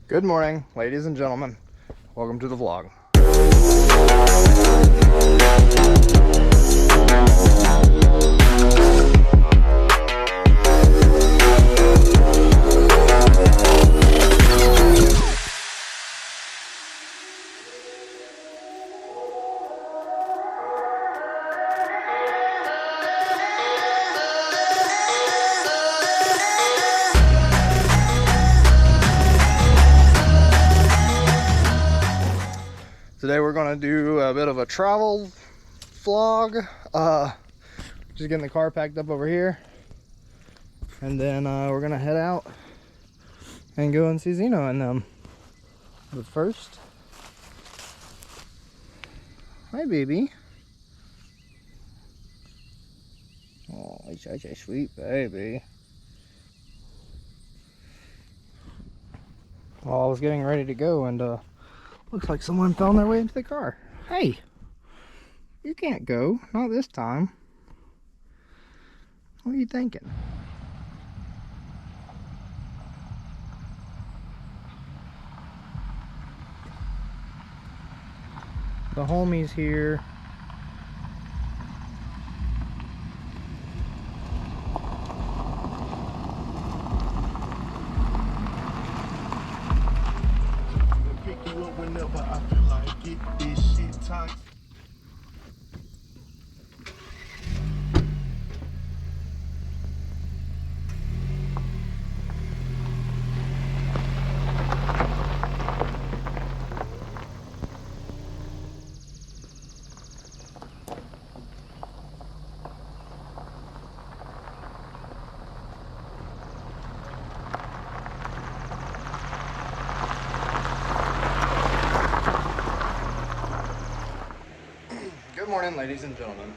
Good morning, ladies and gentlemen. Welcome to the vlog. Today we're going to do a bit of a travel vlog. Just getting the car packed up over here. And then we're going to head out and go and see Zeno and them. But first, hi baby. Oh, he's such a sweet baby. Well, I was getting ready to go and looks like someone found their way into the car. Hey, you can't go. Not this time. What are you thinking? The homie's here. Whenever I feel like it, this shit toxic. Good morning, ladies and gentlemen.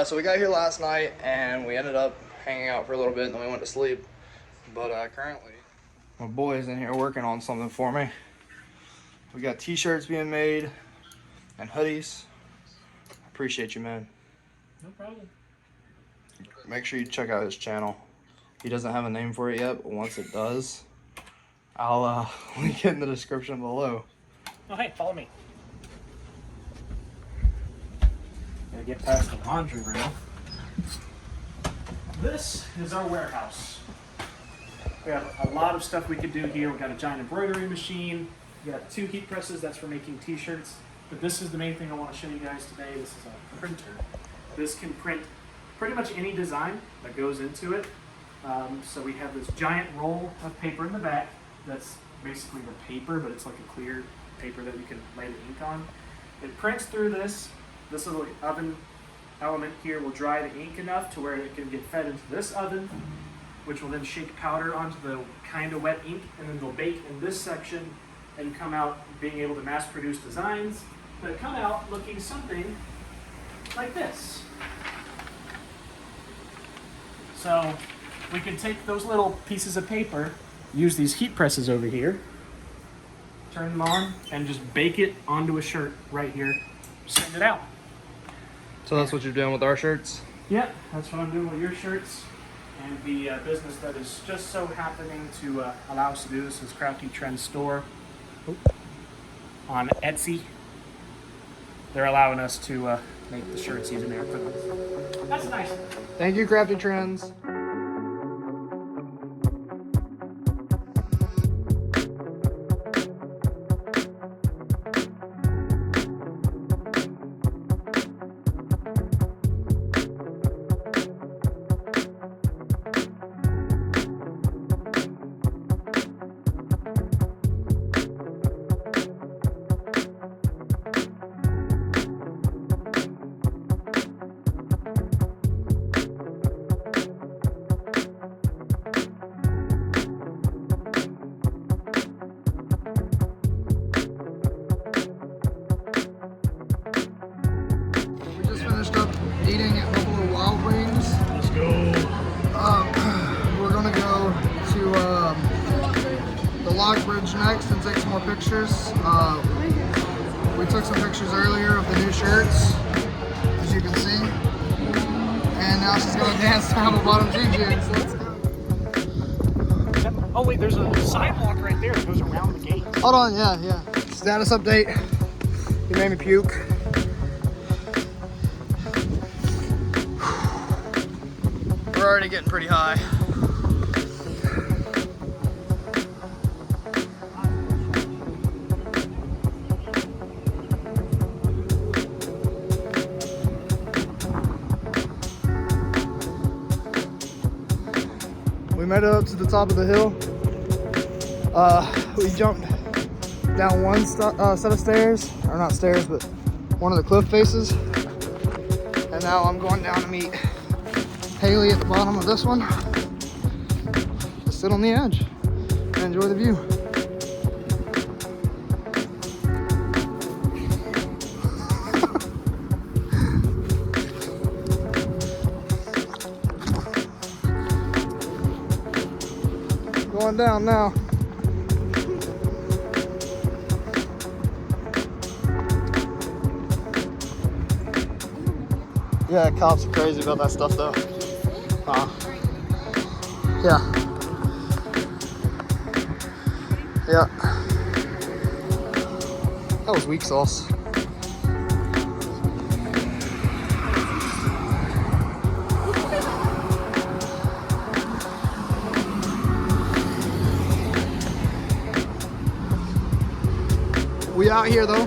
So we got here last night and we ended up hanging out for a little bit and then we went to sleep. But currently, my boy's in here working on something for me. We got t-shirts being made and hoodies. Appreciate you, man. No problem. Make sure you check out his channel. He doesn't have a name for it yet, but once it does, I'll link it in the description below. Oh, hey, follow me. Gotta get past the laundry room. This is our warehouse. We have a lot of stuff we could do here. We've got a giant embroidery machine. We got 2 heat presses, that's for making t-shirts. But this is the main thing I want to show you guys today. This is a printer. This can print pretty much any design that goes into it. So we have this giant roll of paper in the back. That's basically the paper, but it's like a clear paper that you can lay the ink on. It prints through this. This little oven element here will dry the ink enough to where it can get fed into this oven, which will then shake powder onto the kind of wet ink, and then they'll bake in this section and come out being able to mass produce designs that come out looking something like this. So we can take those little pieces of paper, use these heat presses over here, turn them on, and just bake it onto a shirt right here, send it out. So that's what you're doing with our shirts? Yeah, that's what I'm doing with your shirts. And the business that is just so happening to allow us to do this is Craftytrends store on Etsy. They're allowing us to make the shirts using their equipment. That's nice. Thank you, Craftytrends. Eating at Buffalo Wild Wings. Let's go. We're gonna go to the log bridge next and take some more pictures. We took some pictures earlier of the new shirts, as you can see. And now she's gonna dance down the bottom Jinx. Let's go. Oh, actually, there's a sidewalk right there that goes around the gate. Hold on, yeah. Status update. You made me puke. We're already getting pretty high. We made it up to the top of the hill. We jumped down one set of stairs, or not stairs, but one of the cliff faces. And now I'm going down to meet Haley at the bottom of this one. Just sit on the edge and enjoy the view. Going down now. Yeah, cops are crazy about that stuff though. Yeah. That was weak sauce. We out here though.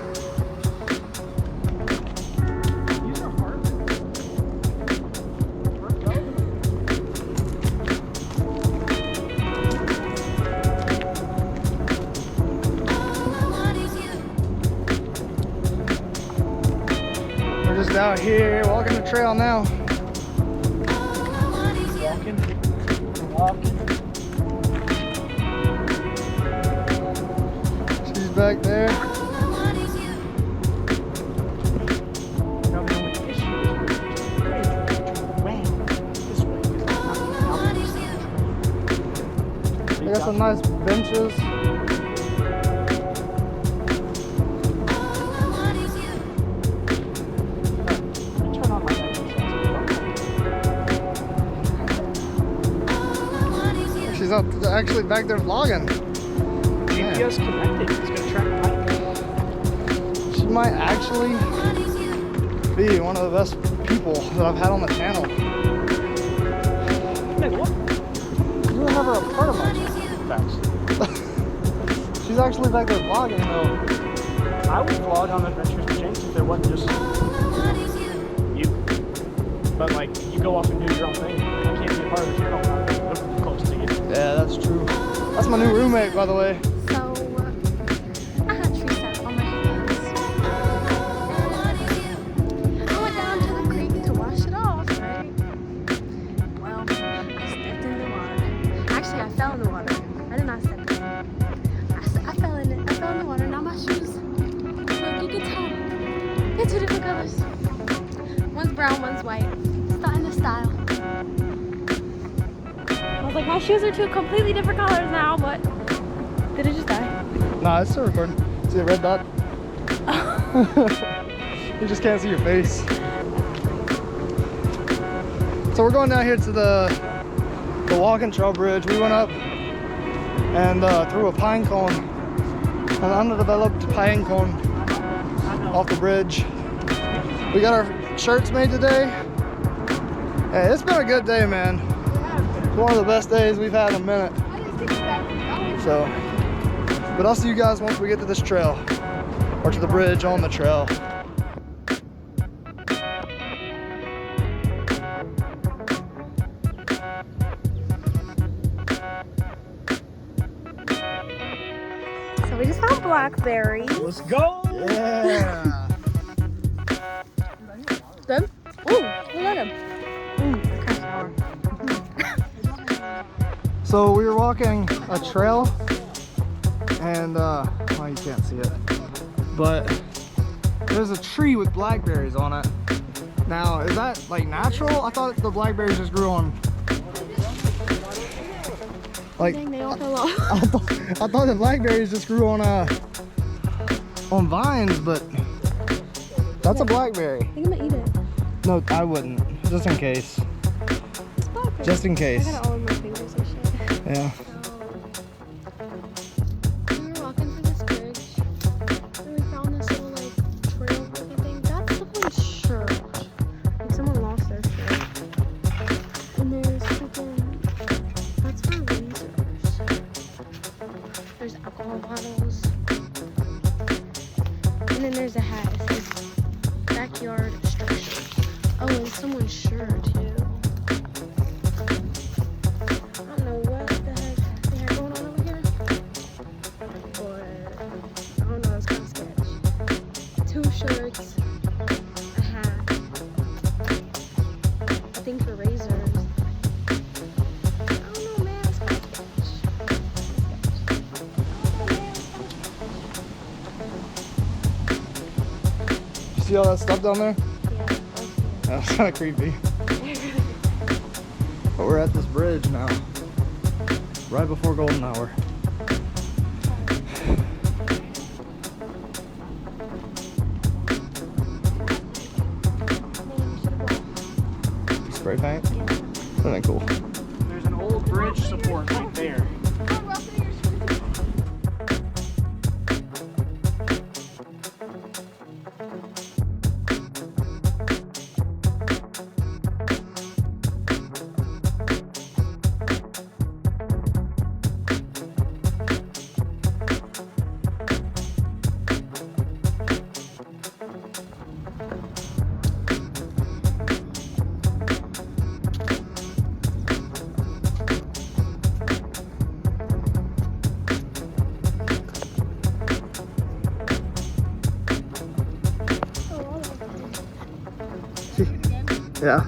We're just out here walking the trail now. Walking. She's back there. They got some nice benches. She's actually back there vlogging. GPS connected. It's gonna track bike. She might actually be one of the best people that I've had on the channel. Hey, what? You were never a part of my channel. Facts. She's actually back there vlogging though. I would vlog on Adventures with Jinx if there wasn't just you. But like, you go off and do your own thing. I can't be a part of the channel when I'm close to you. Yeah, that's true. That's my new roommate, by the way. So, I had tree sap on my hands. I went down to the creek to wash it off, right? Well, I stepped in the water. Actually, I fell in the water. I did not step in. I fell in it. I fell in the water. Now my shoes, look, you can tell. They're two different colors. One's brown, one's white. Starting to style. I was like, my shoes are two completely different colors now, but did it just die? Nah, it's still recording. See the red dot? You just can't see your face. So we're going down here to the walking trail bridge. We went up and threw a pine cone, an underdeveloped pine cone off the bridge. We got our shirts made today. Hey, it's been a good day, man. It's one of the best days we've had in a minute. So, but I'll see you guys once we get to this trail, or to the bridge on the trail. So we just found blackberries. Let's go! Yeah. Them? Ooh, look at them. Ooh, they're kind of sour. So we were walking a trail, and well, you can't see it, but there's a tree with blackberries on it. Now, is that like natural? I thought the blackberries just grew on, like, Dang, they all fell off. I thought the blackberries just grew on vines, but that's a blackberry. I think I'm gonna eat it. No, I wouldn't, just in case. It's blackberry. Just in case. I got it all in my fingers and shit. Yeah. all models. And then there's a hat. It says backyard structure. Oh, and someone's shirt too. I don't know what the heck they have going on over here. But I don't know, it's kind of sketch. 2 shirts, a hat, a thing for razors. I don't know, man, it's kind of sketch. You see all that stuff down there? Yeah, That's kind of creepy. But we're at this bridge now, right before golden hour. Spray paint? Isn't that cool? There's an old bridge support right there. Yeah.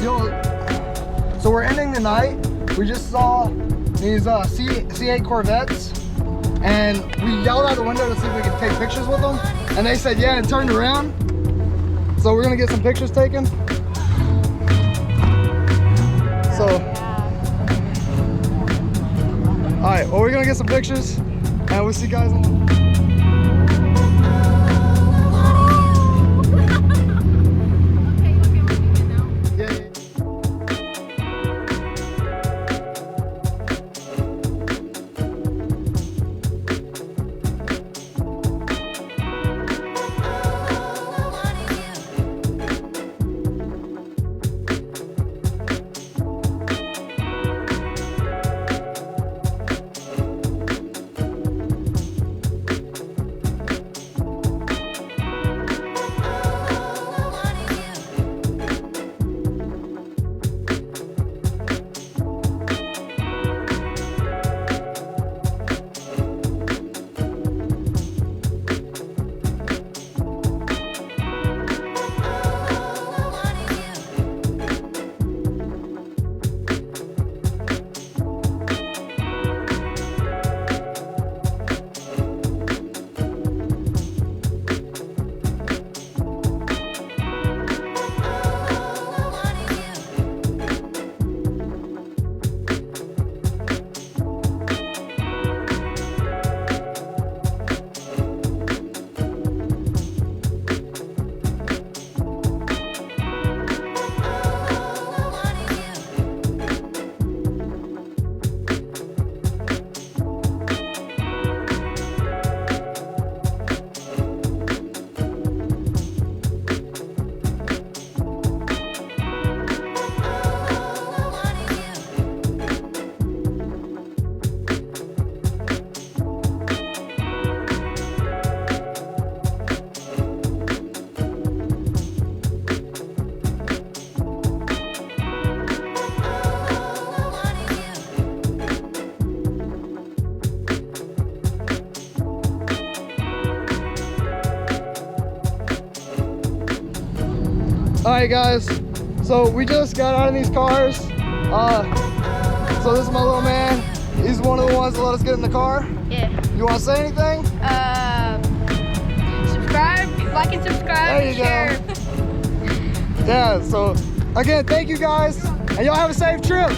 Yo, so we're ending the night. We just saw these C8 Corvettes, and we yelled out the window to see if we could take pictures with them, and they said yeah and turned around. So we're gonna get some pictures taken. So, all right, well, we're gonna get some pictures, and we'll see you guys on. Alright guys, so we just got out of these cars. So this is my little man. He's one of the ones that let us get in the car. Yeah. You want to say anything? Subscribe, like and subscribe. There you and share. go. Yeah, so again, thank you guys, and y'all have a safe trip.